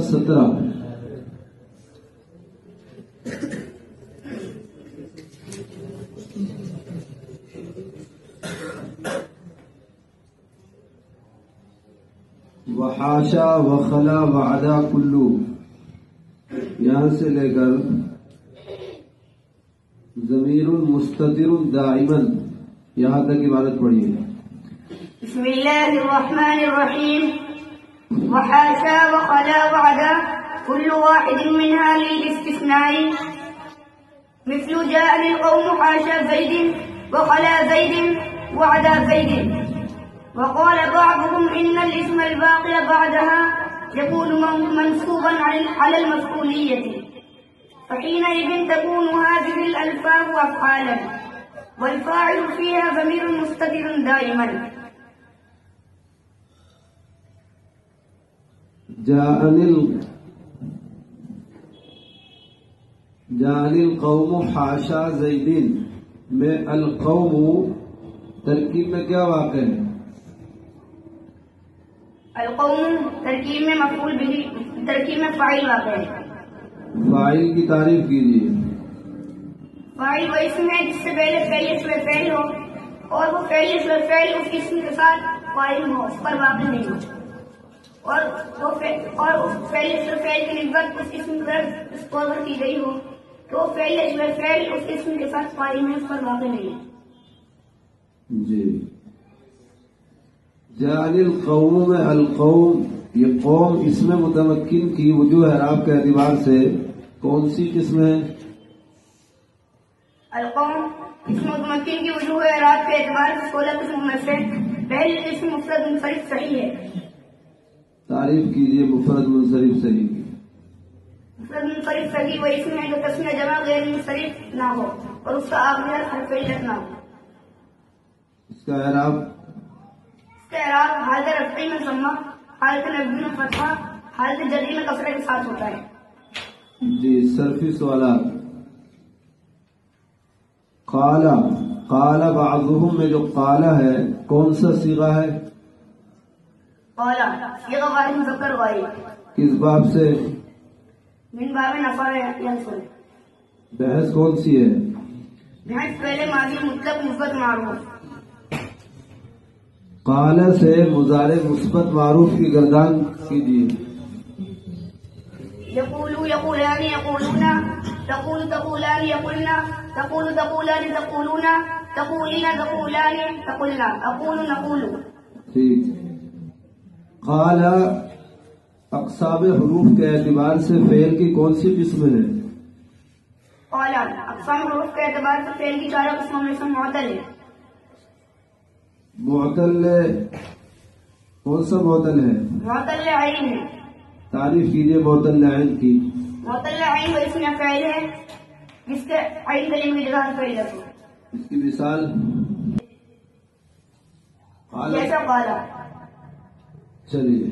17 وحاشا وخلا وعدا کلو، یہاں سے لے کر ضمیر مستتر دائما یہاں تک عبارت پڑھیے. بسم اللہ الرحمن الرحیم. وحاشا وخلا وعدا كل واحد منها للاستثناء، مثل جاءني القوم حاشا زيد وخلا زيد وعدا زيد. وقال بعضهم إن الاسم الباقي بعدها يكون منصوبا على المفعولية، فحينئذ تكون هذه الألفاظ أفعالا والفاعل فيها ضمير مستتر دائما. جاءني القوم حاشا زیدین میں القوم ترکیب میں کیا واقع ہے؟ القوم ترکیب میں مفعول به، ترکیب میں فاعل واقع ہے. فاعل کی تعریف کیجیے. فاعل وہ اسم ہے جس سے پہلے فعل اسم فعل ہو اور وہ فعل اسم فعل اس اسم کے ساتھ قائم ہو، اس پر واقع نہیں ہو، اور اس فعل اسم فعل کی نسبت اس اسم پر اس کو اگر کی گئی ہو تو فعل اسم فعل اس اسم کے ساتھ قائم ہے، اس پر واقع نہیں ہے. جی. جعل القوم میں القوم یہ قوم اسم متمکن کی وجوہ اعراب کے اعتبار سے کون سی قسم ہے؟ القوم اسم متمکن کی وجوہ اعراب کے اعتبار سے 16 قسم میں سے پہلی قسم مفرد منصرف صحیح ہے. تعریف کیجیے مفرد منصرف صحیح کی. مفرد منصرف صحیح وہ اسم ہے جو تسنیہ جمع غیر منصرف نہ ہو اور اس کا آخر حرف علت نہ ہو. اس کا اعراب اعراب حالت رفعی میں ضمہ، حالت نصبی میں فتحہ، حالت جری میں کسرہ کے ساتھ ہوتا ہے. جی. صرفی سوالات. قال بعضهم میں جو قال ہے کون سا صیغہ ہے؟ قال صیغہ غائب مذکر غائب. کس باب سے؟ من باب نفع ینصب. بحث کون سی ہے؟ بحث پہلے ماضی مطلق مثبت معروف. قال سے مضارع مثبت معروف کی گردان کیجیے. یقولو یقولان یقولون، تقول تقولان یقولنا، تقول تقولان تقولون، تقولین تقولان تقولنا، اقول نقول. ٹھیک. قال اقسام حروف کے اعتبار سے فعل کی کون سی قسم ہے؟ قال اقسام حروف کے اعتبار سے فعل کی 4 قسموں میں سے معتل ہے. معتل کون سا معتل ہے؟ معتل عین ہے. تعریف کیجیے معتل عین کی. معتل عین وہ اسم فاعل ہے جس کے عین کلمہ کی جگہ فعل ہے. اس کی مثال جیسا قال. چلیے.